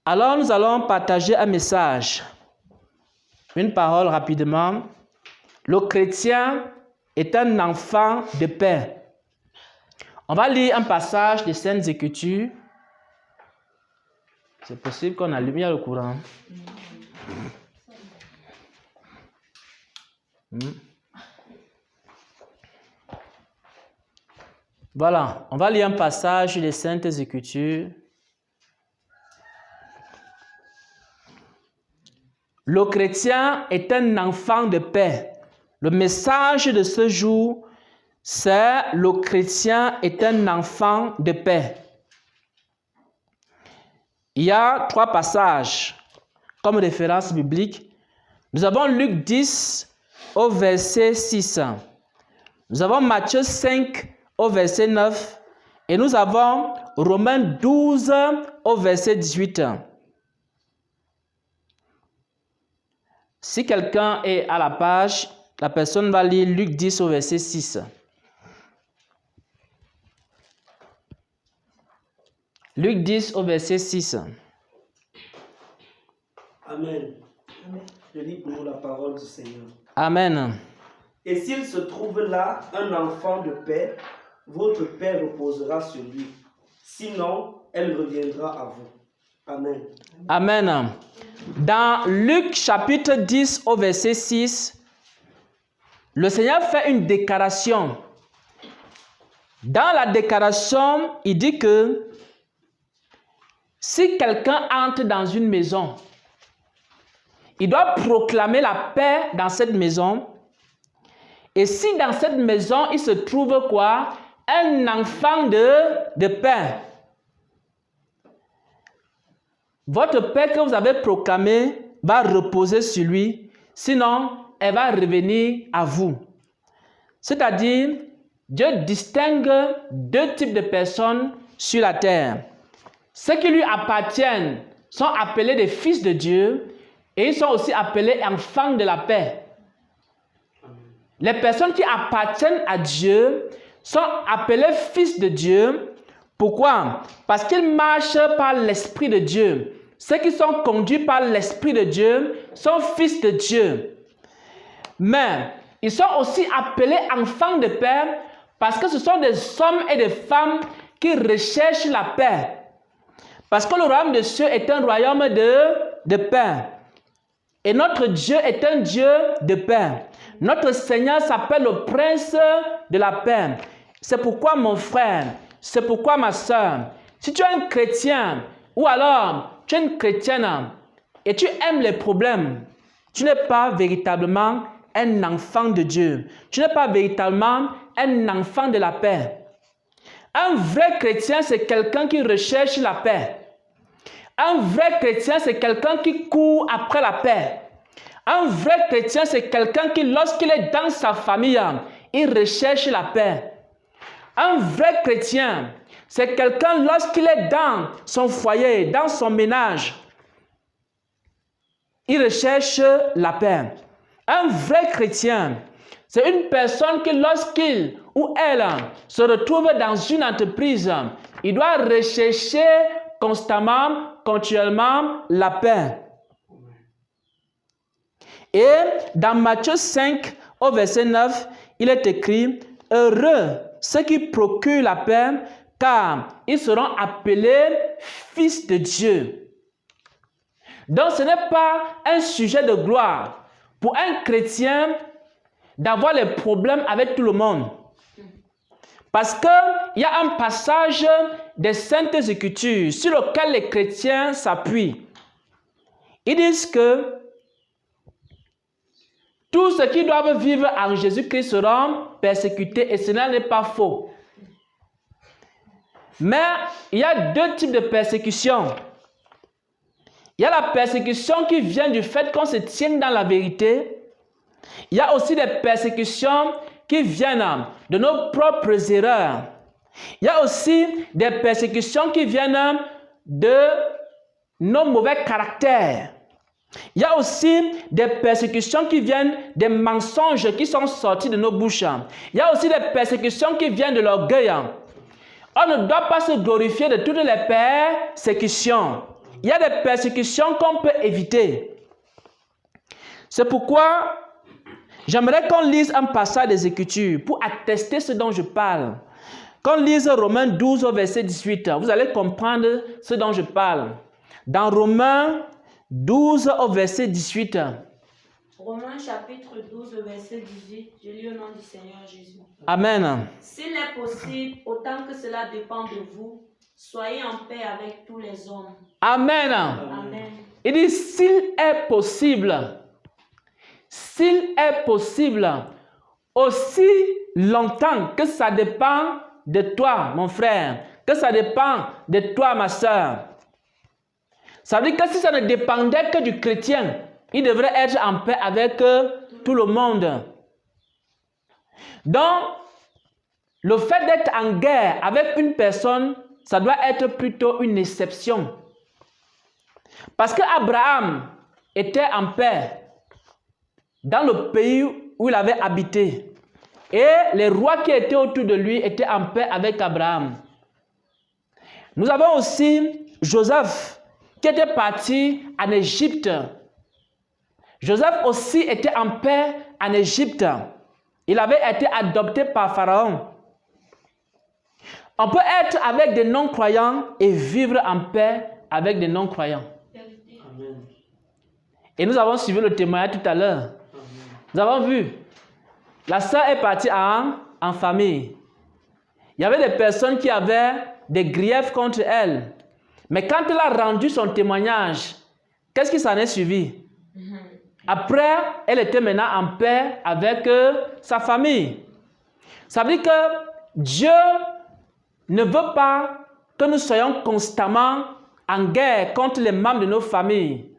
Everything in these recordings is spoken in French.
Alors nous allons partager un message, une parole rapidement. Le chrétien est un enfant de paix. On va lire un passage des Saintes Écritures. C'est possible qu'on allume le courant. Voilà, on va lire un passage des Saintes Écritures. Le chrétien est un enfant de paix. Le message de ce jour, c'est le chrétien est un enfant de paix. Il y a 3 passages comme référence biblique. Nous avons Luc 10 au verset 6. Nous avons Matthieu 5 au verset 9. Et nous avons Romains 12 au verset 18. Si quelqu'un est à la page, la personne va lire Luc 10 au verset 6. Luc 10 au verset 6. Amen. Je lis pour nous la parole du Seigneur. Amen. Et s'il se trouve là un enfant de paix, votre paix reposera sur lui. Sinon, elle reviendra à vous. Amen. Amen. Dans Luc chapitre 10 au verset 6, le Seigneur fait une déclaration. Dans la déclaration, il dit que si quelqu'un entre dans une maison, il doit proclamer la paix dans cette maison. Et si dans cette maison, il se trouve quoi? Un enfant de paix. Votre paix que vous avez proclamée va reposer sur lui. Sinon, elle va revenir à vous. C'est-à-dire, Dieu distingue 2 types de personnes sur la terre. Ceux qui lui appartiennent sont appelés des fils de Dieu et ils sont aussi appelés enfants de la paix. Les personnes qui appartiennent à Dieu sont appelées fils de Dieu. Pourquoi? Parce qu'ils marchent par l'Esprit de Dieu. Ceux qui sont conduits par l'Esprit de Dieu sont fils de Dieu. Mais ils sont aussi appelés enfants de paix parce que ce sont des hommes et des femmes qui recherchent la paix. Parce que le royaume des cieux est un royaume de paix. Et notre Dieu est un Dieu de paix. Notre Seigneur s'appelle le Prince de la paix. C'est pourquoi mon frère, c'est pourquoi ma soeur, si tu es un chrétien ou alors tu es une chrétienne et tu aimes les problèmes, tu n'es pas véritablement un enfant de Dieu. Tu n'es pas véritablement un enfant de la paix. Un vrai chrétien, c'est quelqu'un qui recherche la paix. Un vrai chrétien, c'est quelqu'un qui court après la paix. Un vrai chrétien, c'est quelqu'un qui, lorsqu'il est dans sa famille, il recherche la paix. Un vrai chrétien, c'est quelqu'un, lorsqu'il est dans son foyer, dans son ménage, il recherche la paix. Un vrai chrétien, c'est une personne qui, lorsqu'il ou elle se retrouve dans une entreprise, il doit rechercher constamment, continuellement la paix. Et dans Matthieu 5, au verset 9, il est écrit « Heureux ceux qui procurent la paix, car ils seront appelés fils de Dieu. » Donc ce n'est pas un sujet de gloire pour un chrétien d'avoir les problèmes avec tout le monde. Parce qu'il y a un passage des Saintes Écritures sur lequel les chrétiens s'appuient. Ils disent que tous ceux qui doivent vivre en Jésus-Christ seront persécutés et cela n'est pas faux. Mais il y a 2 types de persécutions. Il y a la persécution qui vient du fait qu'on se tienne dans la vérité. Il y a aussi des persécutions qui viennent de nos propres erreurs. Il y a aussi des persécutions qui viennent de nos mauvais caractères. Il y a aussi des persécutions qui viennent des mensonges qui sont sortis de nos bouches. Il y a aussi des persécutions qui viennent de l'orgueil. On ne doit pas se glorifier de toutes les persécutions. il y a des persécutions qu'on peut éviter. C'est pourquoi j'aimerais qu'on lise un passage des Écritures pour attester ce dont je parle. Qu'on lise Romains 12 au verset 18, vous allez comprendre ce dont je parle. Dans Romains 12 au verset 18. Romains chapitre 12, verset 18, je lis au nom du Seigneur Jésus. Amen. S'il est possible, autant que cela dépend de vous, soyez en paix avec tous les hommes. Amen. Amen. Il dit, s'il est possible, aussi longtemps que ça dépend de toi, mon frère, que ça dépend de toi, ma soeur. Ça veut dire que si ça ne dépendait que du chrétien, il devrait être en paix avec tout le monde. Donc, le fait d'être en guerre avec une personne, ça doit être plutôt une exception. Parce qu'Abraham était en paix dans le pays où il avait habité. Et les rois qui étaient autour de lui étaient en paix avec Abraham. Nous avons aussi Joseph qui était parti en Égypte. Joseph aussi était en paix en Égypte. Il avait été adopté par Pharaon. On peut être avec des non-croyants et vivre en paix avec des non-croyants. Amen. Et nous avons suivi le témoignage tout à l'heure. Nous avons vu, la sœur est partie en famille. Il y avait des personnes qui avaient des griefs contre elle. Mais quand elle a rendu son témoignage, qu'est-ce qui s'en est suivi? Après, elle était maintenant en paix avec sa famille. Ça veut dire que Dieu ne veut pas que nous soyons constamment en guerre contre les membres de nos familles.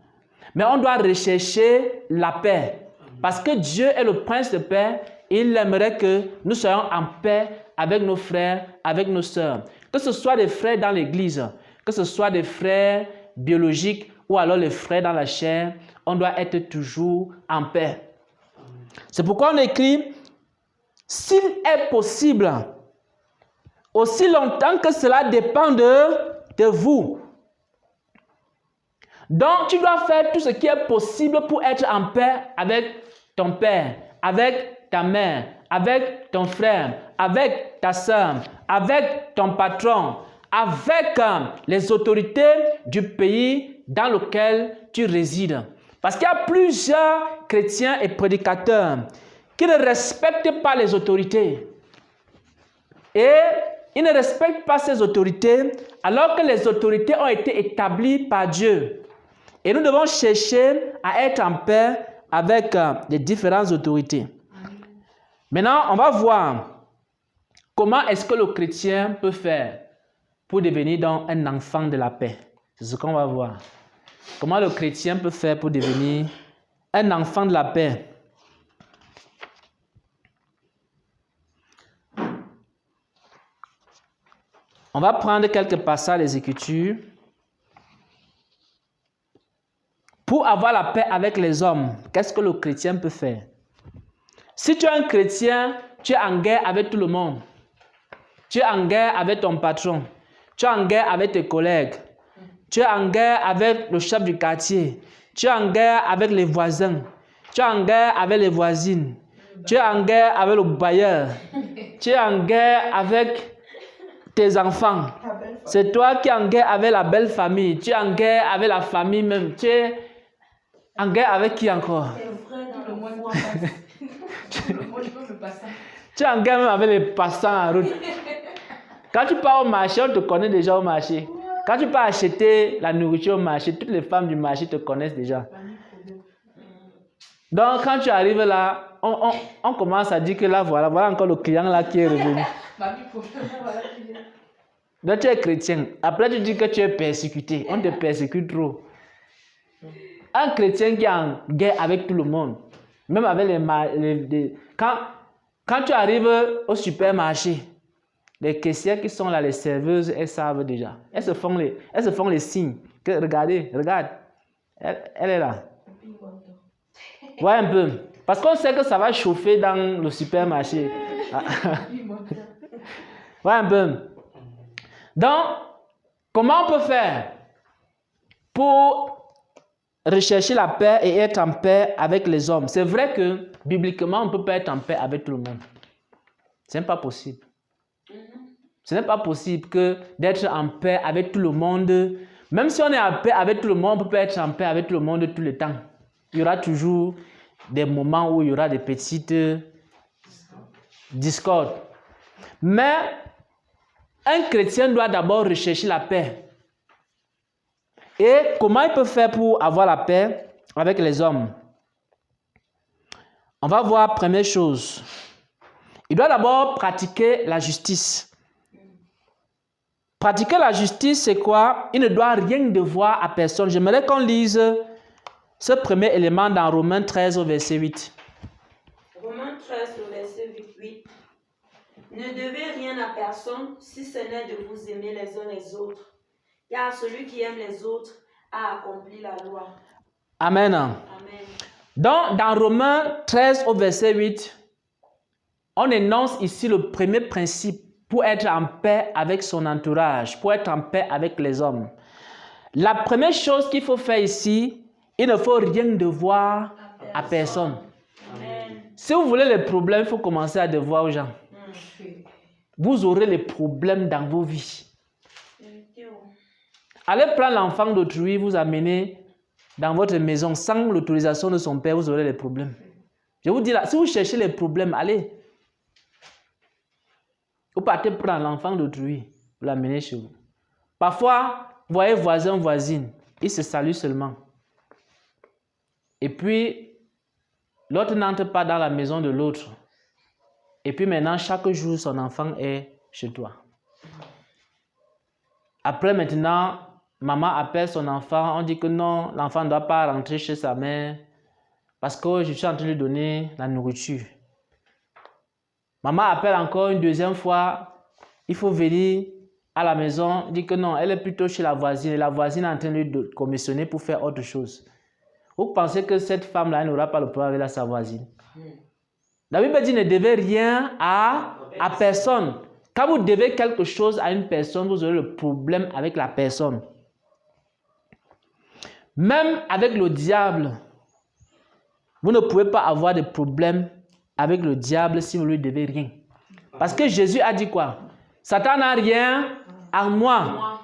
Mais on doit rechercher la paix. Parce que Dieu est le prince de paix. Et il aimerait que nous soyons en paix avec nos frères, avec nos sœurs. Que ce soit des frères dans l'église, que ce soit des frères biologiques ou alors les frères dans la chair, on doit être toujours en paix. C'est pourquoi on écrit, s'il est possible, aussi longtemps que cela dépend de vous. Donc, tu dois faire tout ce qui est possible pour être en paix avec ton père, avec ta mère, avec ton frère, avec ta soeur, avec ton patron, avec les autorités du pays dans lequel tu résides. Parce qu'il y a plusieurs chrétiens et prédicateurs qui ne respectent pas les autorités. Et ils ne respectent pas ces autorités alors que les autorités ont été établies par Dieu. Et nous devons chercher à être en paix avec les différentes autorités. Maintenant, on va voir comment est-ce que le chrétien peut faire pour devenir donc un enfant de la paix. C'est ce qu'on va voir. Comment le chrétien peut faire pour devenir un enfant de la paix. On va prendre quelques passages des Écritures. Pour avoir la paix avec les hommes, qu'est-ce que le chrétien peut faire? Si tu es un chrétien, tu es en guerre avec tout le monde. Tu es en guerre avec ton patron. Tu es en guerre avec tes collègues. Tu es en guerre avec le chef du quartier. Tu es en guerre avec les voisins. Tu es en guerre avec les voisines. Tu es en guerre avec le bailleur. Tu es en guerre avec tes enfants. C'est toi qui es en guerre avec la belle famille. Tu es en guerre avec la famille même. Tu es en guerre avec qui encore? Tu es en guerre même avec les passants en route. Quand tu pars au marché, on te connaît déjà au marché. Quand tu pars acheter la nourriture au marché, toutes les femmes du marché te connaissent déjà. Donc quand tu arrives là, on commence à dire que là, voilà encore le client là qui est revenu. Donc tu es chrétien. Après tu dis que tu es persécuté. On te persécute trop. Un chrétien qui est en guerre avec tout le monde, même avec quand tu arrives au supermarché, les caissières qui sont là, les serveuses, elles savent déjà. Elles se font les signes. Que, regardez, regarde. Elle est là. Ouais, un peu. Parce qu'on sait que ça va chauffer dans le supermarché. Ouais, un peu. Donc, comment on peut faire? pour rechercher la paix et être en paix avec les hommes. C'est vrai que, bibliquement, on ne peut pas être en paix avec tout le monde. Ce n'est pas possible. Ce n'est pas possible d'être en paix avec tout le monde. Même si on est en paix avec tout le monde, on ne peut pas être en paix avec tout le monde tout le temps. Il y aura toujours des moments où il y aura des petites discordes. Mais un chrétien doit d'abord rechercher la paix. Et comment il peut faire pour avoir la paix avec les hommes? On va voir première chose. Il doit d'abord pratiquer la justice. Pratiquer la justice, c'est quoi? Il ne doit rien devoir à personne. J'aimerais qu'on lise ce premier élément dans Romains 13 au verset 8. Romains 13 au verset 8. Ne devez rien à personne si ce n'est de vous aimer les uns les autres. Car celui qui aime les autres a accompli la loi. Amen. Amen. Donc, dans Romains 13 au verset 8, on énonce ici le premier principe pour être en paix avec son entourage, pour être en paix avec les hommes. La première chose qu'il faut faire ici, il ne faut rien devoir à personne. Amen. Si vous voulez les problèmes, il faut commencer à devoir aux gens. Vous aurez les problèmes dans vos vies. Allez prendre l'enfant d'autrui, vous amener dans votre maison sans l'autorisation de son père, vous aurez les problèmes. Je vous dis là, si vous cherchez les problèmes, allez. Vous partez prendre l'enfant d'autrui, vous l'amenez chez vous. Parfois, vous voyez voisin, voisine, ils se saluent seulement. Et puis, l'autre n'entre pas dans la maison de l'autre. Et puis maintenant, chaque jour, son enfant est chez toi. Après, maintenant, maman appelle son enfant, on dit que non, l'enfant ne doit pas rentrer chez sa mère parce que je suis en train de lui donner la nourriture. Maman appelle encore une deuxième fois, il faut venir à la maison, dit que non, elle est plutôt chez la voisine et la voisine est en train de lui commissionner pour faire autre chose. Vous pensez que cette femme-là elle n'aura pas le problème avec sa voisine? La Bible dit ne devez rien à personne. Quand vous devez quelque chose à une personne, vous aurez le problème avec la personne. Même avec le diable, vous ne pouvez pas avoir de problème avec le diable si vous ne lui devez rien. Parce que Jésus a dit quoi? Satan n'a rien à moi.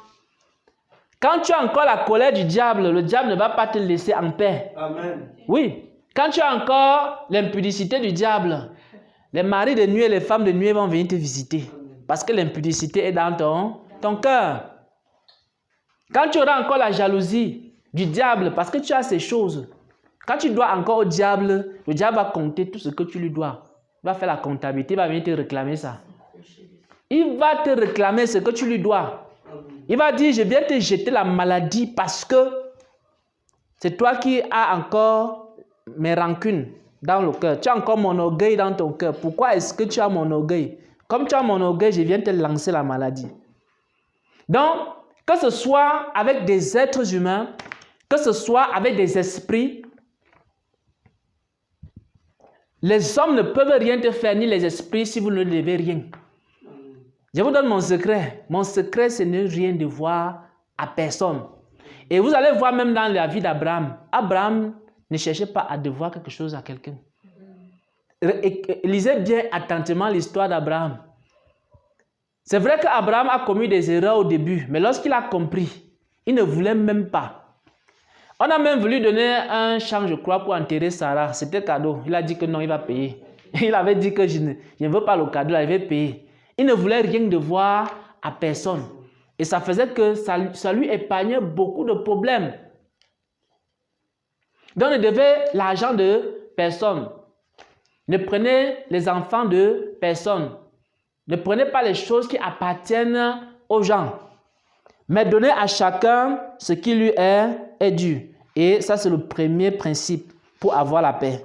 Quand tu as encore la colère du diable, le diable ne va pas te laisser en paix. Amen. Oui. Quand tu as encore l'impudicité du diable, les maris de nuit et les femmes de nuit vont venir te visiter. Parce que l'impudicité est dans ton cœur. Quand tu auras encore la jalousie du diable, parce que tu as ces choses, quand tu dois encore au diable, le diable va compter tout ce que tu lui dois. Il va faire la comptabilité, il va venir te réclamer ça. Il va te réclamer ce que tu lui dois. Il va dire, je viens te jeter la maladie parce que c'est toi qui as encore mes rancunes dans le cœur. Tu as encore mon orgueil dans ton cœur. Pourquoi est-ce que tu as mon orgueil? Comme tu as mon orgueil, je viens te lancer la maladie. Donc, que ce soit avec des êtres humains, que ce soit avec des esprits, les hommes ne peuvent rien te faire, ni les esprits, si vous ne devez rien. Je vous donne mon secret. Mon secret, c'est ne rien devoir à personne. Et vous allez voir même dans la vie d'Abraham. Abraham ne cherchait pas à devoir quelque chose à quelqu'un. Lisez bien attentivement l'histoire d'Abraham. C'est vrai qu'Abraham a commis des erreurs au début, mais lorsqu'il a compris, il ne voulait même pas. On a même voulu donner un champ, je crois, pour enterrer Sarah. C'était cadeau. Il a dit que non, il va payer. Il avait dit que je ne veux pas le cadeau, il va payer. Il ne voulait rien devoir à personne. Et ça faisait que ça lui épargnait beaucoup de problèmes. Donc, ne devez l'argent de personne. Ne prenez les enfants de personne. Ne prenez pas les choses qui appartiennent aux gens. Mais donnez à chacun ce qui lui est dû. Et ça, c'est le premier principe pour avoir la paix.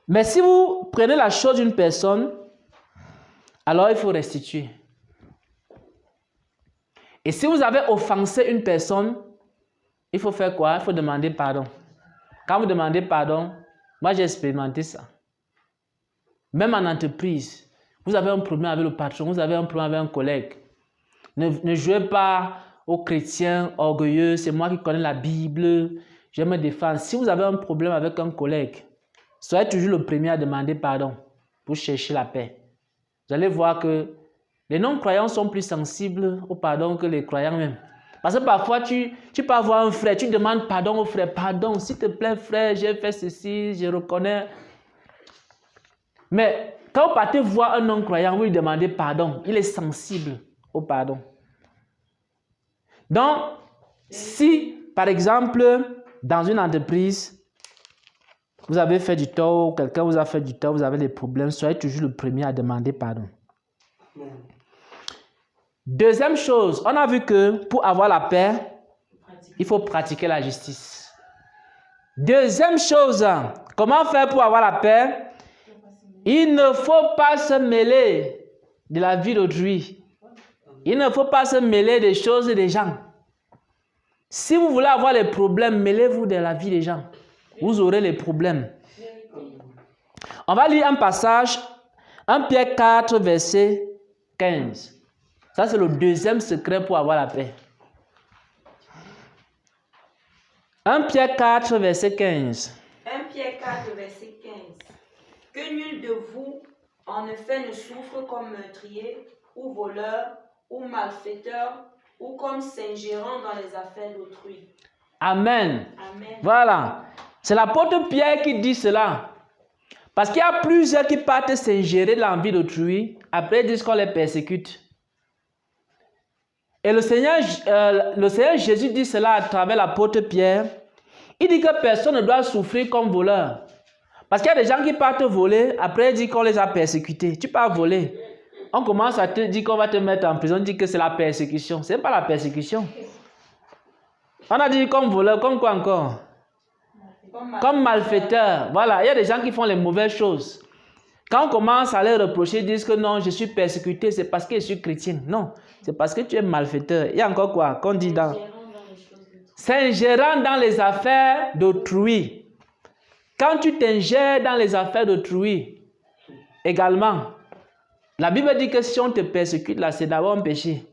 Mais si vous prenez la chose d'une personne, alors il faut restituer. Et si vous avez offensé une personne, il faut faire quoi? Il faut demander pardon. Quand vous demandez pardon, moi j'ai expérimenté ça. Même en entreprise, Vous avez un problème avec le patron, vous avez un problème avec un collègue. Ne jouez pas aux chrétiens orgueilleux, c'est moi qui connais la Bible, je me défends. Si vous avez un problème avec un collègue, soyez toujours le premier à demander pardon pour chercher la paix. Vous allez voir que les non-croyants sont plus sensibles au pardon que les croyants même. Parce que parfois, tu peux avoir un frère, tu demandes pardon au frère. Pardon, s'il te plaît, frère, j'ai fait ceci, je reconnais. Mais quand vous partez voir un non-croyant, vous lui demandez pardon. Il est sensible au pardon. Donc, si, par exemple, dans une entreprise, vous avez fait du tort, quelqu'un vous a fait du tort, vous avez des problèmes, soyez toujours le premier à demander pardon. Deuxième chose, on a vu que pour avoir la paix, il faut pratiquer la justice. Deuxième chose, comment faire pour avoir la paix? Il ne faut pas se mêler de la vie d'autrui. Il ne faut pas se mêler des choses des gens. Si vous voulez avoir les problèmes, mêlez-vous de la vie des gens. Vous aurez les problèmes. On va lire un passage, 1 Pierre 4, verset 15. Ça, c'est le deuxième secret pour avoir la paix. 1 Pierre 4, verset 15. 1 Pierre 4, verset 15. Que nul de vous, en effet, ne souffre comme meurtrier, ou voleur, ou malfaiteur, ou comme s'ingérant dans les affaires d'autrui. Amen. Amen. Voilà. C'est l'apôtre Pierre qui dit cela. Parce qu'il y a plusieurs qui partent s'ingérer dans la vie d'autrui, après ils disent qu'on les persécute. Et le Seigneur Jésus dit cela à travers l'apôtre Pierre. Il dit que personne ne doit souffrir comme voleur. Parce qu'il y a des gens qui partent voler, après il dit qu'on les a persécutés. Tu pars voler. On commence à te dire qu'on va te mettre en prison, on dit que c'est la persécution. Ce n'est pas la persécution. On a dit comme voleur, comme quoi encore? Comme malfaiteur. Voilà, il y a des gens qui font les mauvaises choses. Quand on commence à les reprocher, ils disent que non, je suis persécuté, c'est parce que je suis chrétien. Non, c'est parce que tu es malfaiteur. Il y a encore quoi qu'on dit dans... S'ingérant dans les affaires d'autrui. Quand tu t'ingères dans les affaires d'autrui, également, la Bible dit que si on te persécute, là, c'est d'abord un péché.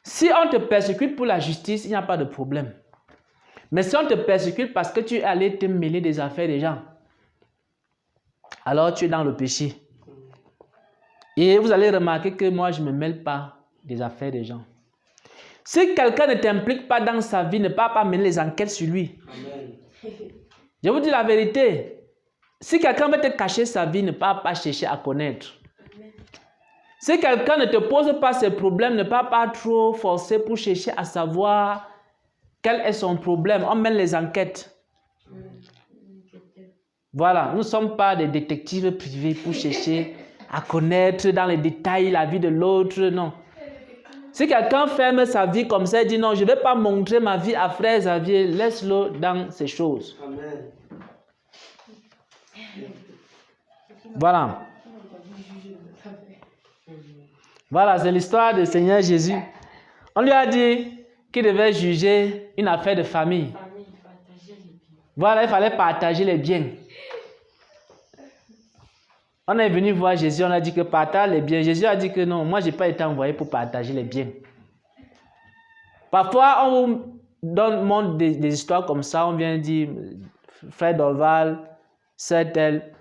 Si on te persécute pour la justice, il n'y a pas de problème. Mais si on te persécute parce que tu es allé te mêler des affaires des gens, alors tu es dans le péché. Et vous allez remarquer que moi, je ne me mêle pas des affaires des gens. Si quelqu'un ne t'implique pas dans sa vie, ne peut pas mener les enquêtes sur lui. Amen. Je vous dis la vérité. Si quelqu'un veut te cacher sa vie, ne peut pas chercher à connaître. Si quelqu'un ne te pose pas ses problèmes, ne peut pas trop forcer pour chercher à savoir quel est son problème. On mène les enquêtes. Voilà, nous ne sommes pas des détectives privés pour chercher à connaître dans les détails la vie de l'autre, non. Si quelqu'un ferme sa vie comme ça et dit non, je ne vais pas montrer ma vie à frère Xavier, laisse-le dans ces choses. Amen. Voilà. Voilà, c'est l'histoire du Seigneur Jésus. On lui a dit qu'il devait juger une affaire de famille. Voilà, il fallait partager les biens. On est venu voir Jésus, on a dit que partage les biens. Jésus a dit que non, moi je n'ai pas été envoyé pour partager les biens. Parfois, on vous montre des histoires comme ça, on vient dire, frère Dorval, sœur telle,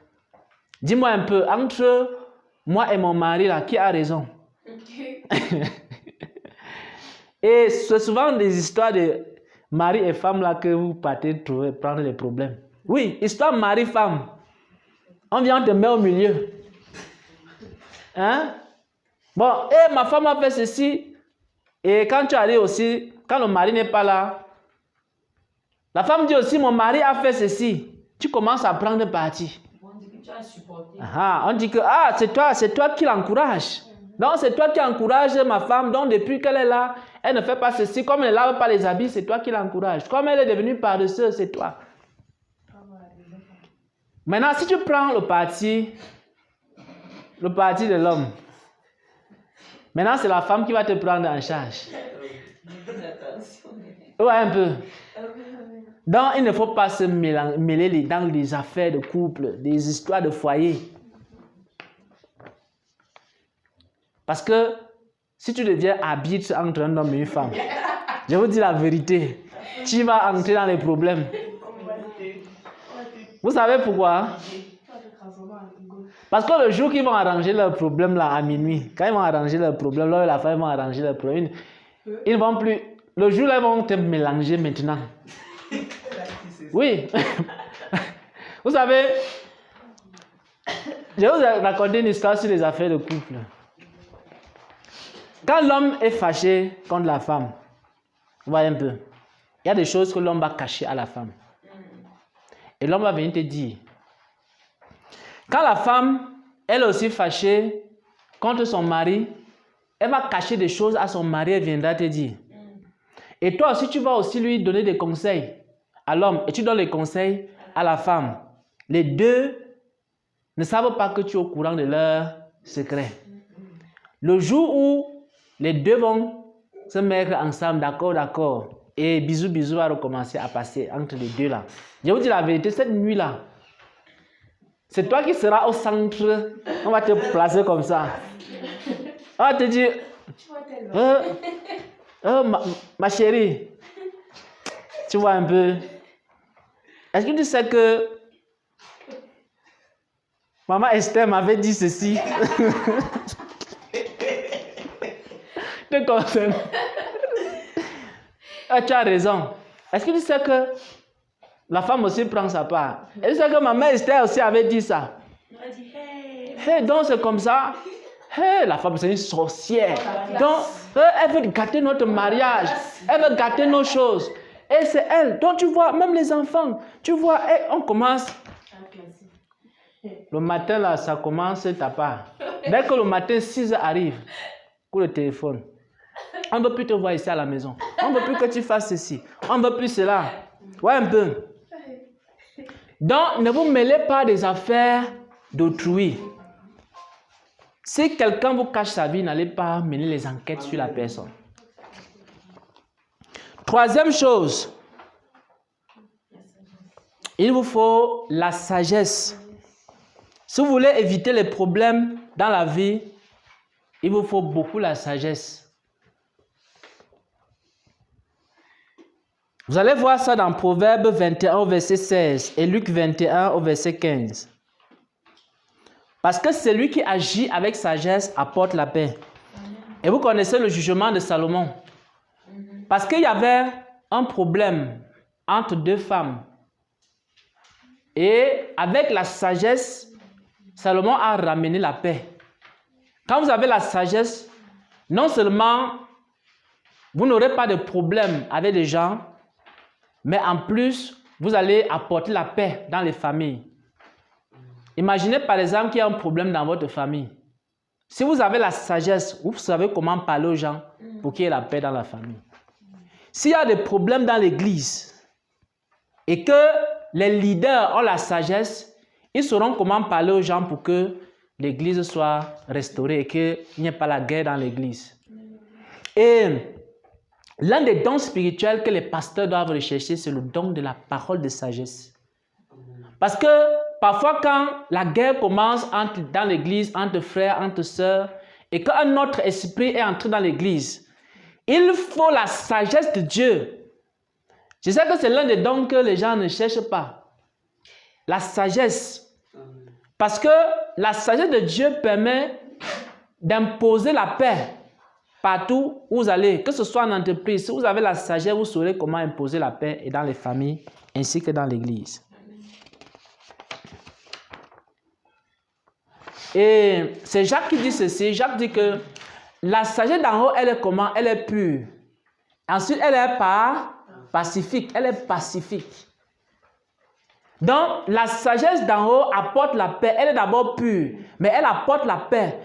dis-moi un peu, entre moi et mon mari, là, qui a raison? Et c'est souvent des histoires de mari et femme là que vous partez trouver, prendre les problèmes. Oui, histoire mari-femme. On vient te mettre au milieu. Hein? Bon, et ma femme a fait ceci. Et quand tu arrives aussi, quand le mari n'est pas là, la femme dit aussi, mon mari a fait ceci. Tu commences à prendre parti. On dit que tu as supporté. On dit que c'est toi qui l'encourage. Donc c'est toi qui encourages ma femme. Donc depuis qu'elle est là, elle ne fait pas ceci. Comme elle ne lave pas les habits, c'est toi qui l'encourage. Comme elle est devenue paresseuse, c'est toi. Maintenant, si tu prends le parti de l'homme, maintenant c'est la femme qui va te prendre en charge. Ouais, un peu. Donc, il ne faut pas se mêler dans des affaires de couple, des histoires de foyer. Parce que si tu deviens arbitre entre un homme et une femme, je vous dis la vérité, tu vas entrer dans les problèmes. Vous savez pourquoi? Parce que le jour qu'ils vont arranger leurs problèmes là à minuit, quand ils vont arranger leurs problèmes, là, la femme vont arranger leurs problèmes, ils ne vont plus. Le jour là, ils vont te mélanger maintenant. Oui. Vous savez, je vais vous raconter une histoire sur les affaires de couple. Quand l'homme est fâché contre la femme, vous voyez un peu, il y a des choses que l'homme va cacher à la femme. Et l'homme va venir te dire. Quand la femme, elle est aussi fâchée contre son mari, elle va cacher des choses à son mari, elle viendra te dire. Et toi aussi, tu vas aussi lui donner des conseils à l'homme et tu donnes les conseils à la femme. Les deux ne savent pas que tu es au courant de leurs secrets. Le jour où les deux vont se mettre ensemble, d'accord, et bisous va recommencer à passer entre les deux là. Je vous dis la vérité, cette nuit-là, c'est toi qui seras au centre. On va te placer comme ça. On va te dire, ma chérie, tu vois un peu. Est-ce que tu sais que Maman Esther m'avait dit ceci? Te concerne. Tu as raison. Est-ce que tu sais que la femme aussi prend sa part? Est-ce que tu sais que Maman Esther aussi avait dit ça? Elle a dit, hey, donc c'est comme ça. Hey, la femme c'est une sorcière. Donc, elle veut gâter notre mariage. Elle veut gâter nos choses. Et c'est elle. Donc tu vois, même les enfants, tu vois, on commence. Le matin là, ça commence ta part. Dès que le matin 6 heures arrive, pour le téléphone. On ne veut plus te voir ici à la maison. On ne veut plus que tu fasses ceci. On ne veut plus cela. Ouais, un peu. Donc, ne vous mêlez pas des affaires d'autrui. Si quelqu'un vous cache sa vie, n'allez pas mener les enquêtes sur la personne. Troisième chose, il vous faut la sagesse. Si vous voulez éviter les problèmes dans la vie, il vous faut beaucoup la sagesse. Vous allez voir ça dans Proverbe 21 au verset 16 et Luc 21 au verset 15. Parce que celui qui agit avec sagesse apporte la paix. Et vous connaissez le jugement de Salomon. Parce qu'il y avait un problème entre deux femmes. Et avec la sagesse, Salomon a ramené la paix. Quand vous avez la sagesse, non seulement vous n'aurez pas de problème avec les gens, mais en plus, vous allez apporter la paix dans les familles. Imaginez par exemple qu'il y a un problème dans votre famille. Si vous avez la sagesse, vous savez comment parler aux gens pour qu'il y ait la paix dans la famille. S'il y a des problèmes dans l'église et que les leaders ont la sagesse, ils sauront comment parler aux gens pour que l'église soit restaurée et qu'il n'y ait pas la guerre dans l'église. Et l'un des dons spirituels que les pasteurs doivent rechercher, c'est le don de la parole de sagesse. Parce que parfois quand la guerre commence dans l'église, entre frères, entre sœurs, et qu'un autre esprit est entré dans l'église, il faut la sagesse de Dieu. Je sais que c'est l'un des dons que les gens ne cherchent pas. La sagesse. Parce que la sagesse de Dieu permet d'imposer la paix partout où vous allez. Que ce soit en entreprise, si vous avez la sagesse, vous saurez comment imposer la paix et dans les familles ainsi que dans l'église. Et c'est Jacques qui dit ceci. Jacques dit que la sagesse d'en haut, elle est comment? Elle est pure. Ensuite, elle est pacifique. Elle est pacifique. Donc, la sagesse d'en haut apporte la paix. Elle est d'abord pure, mais elle apporte la paix.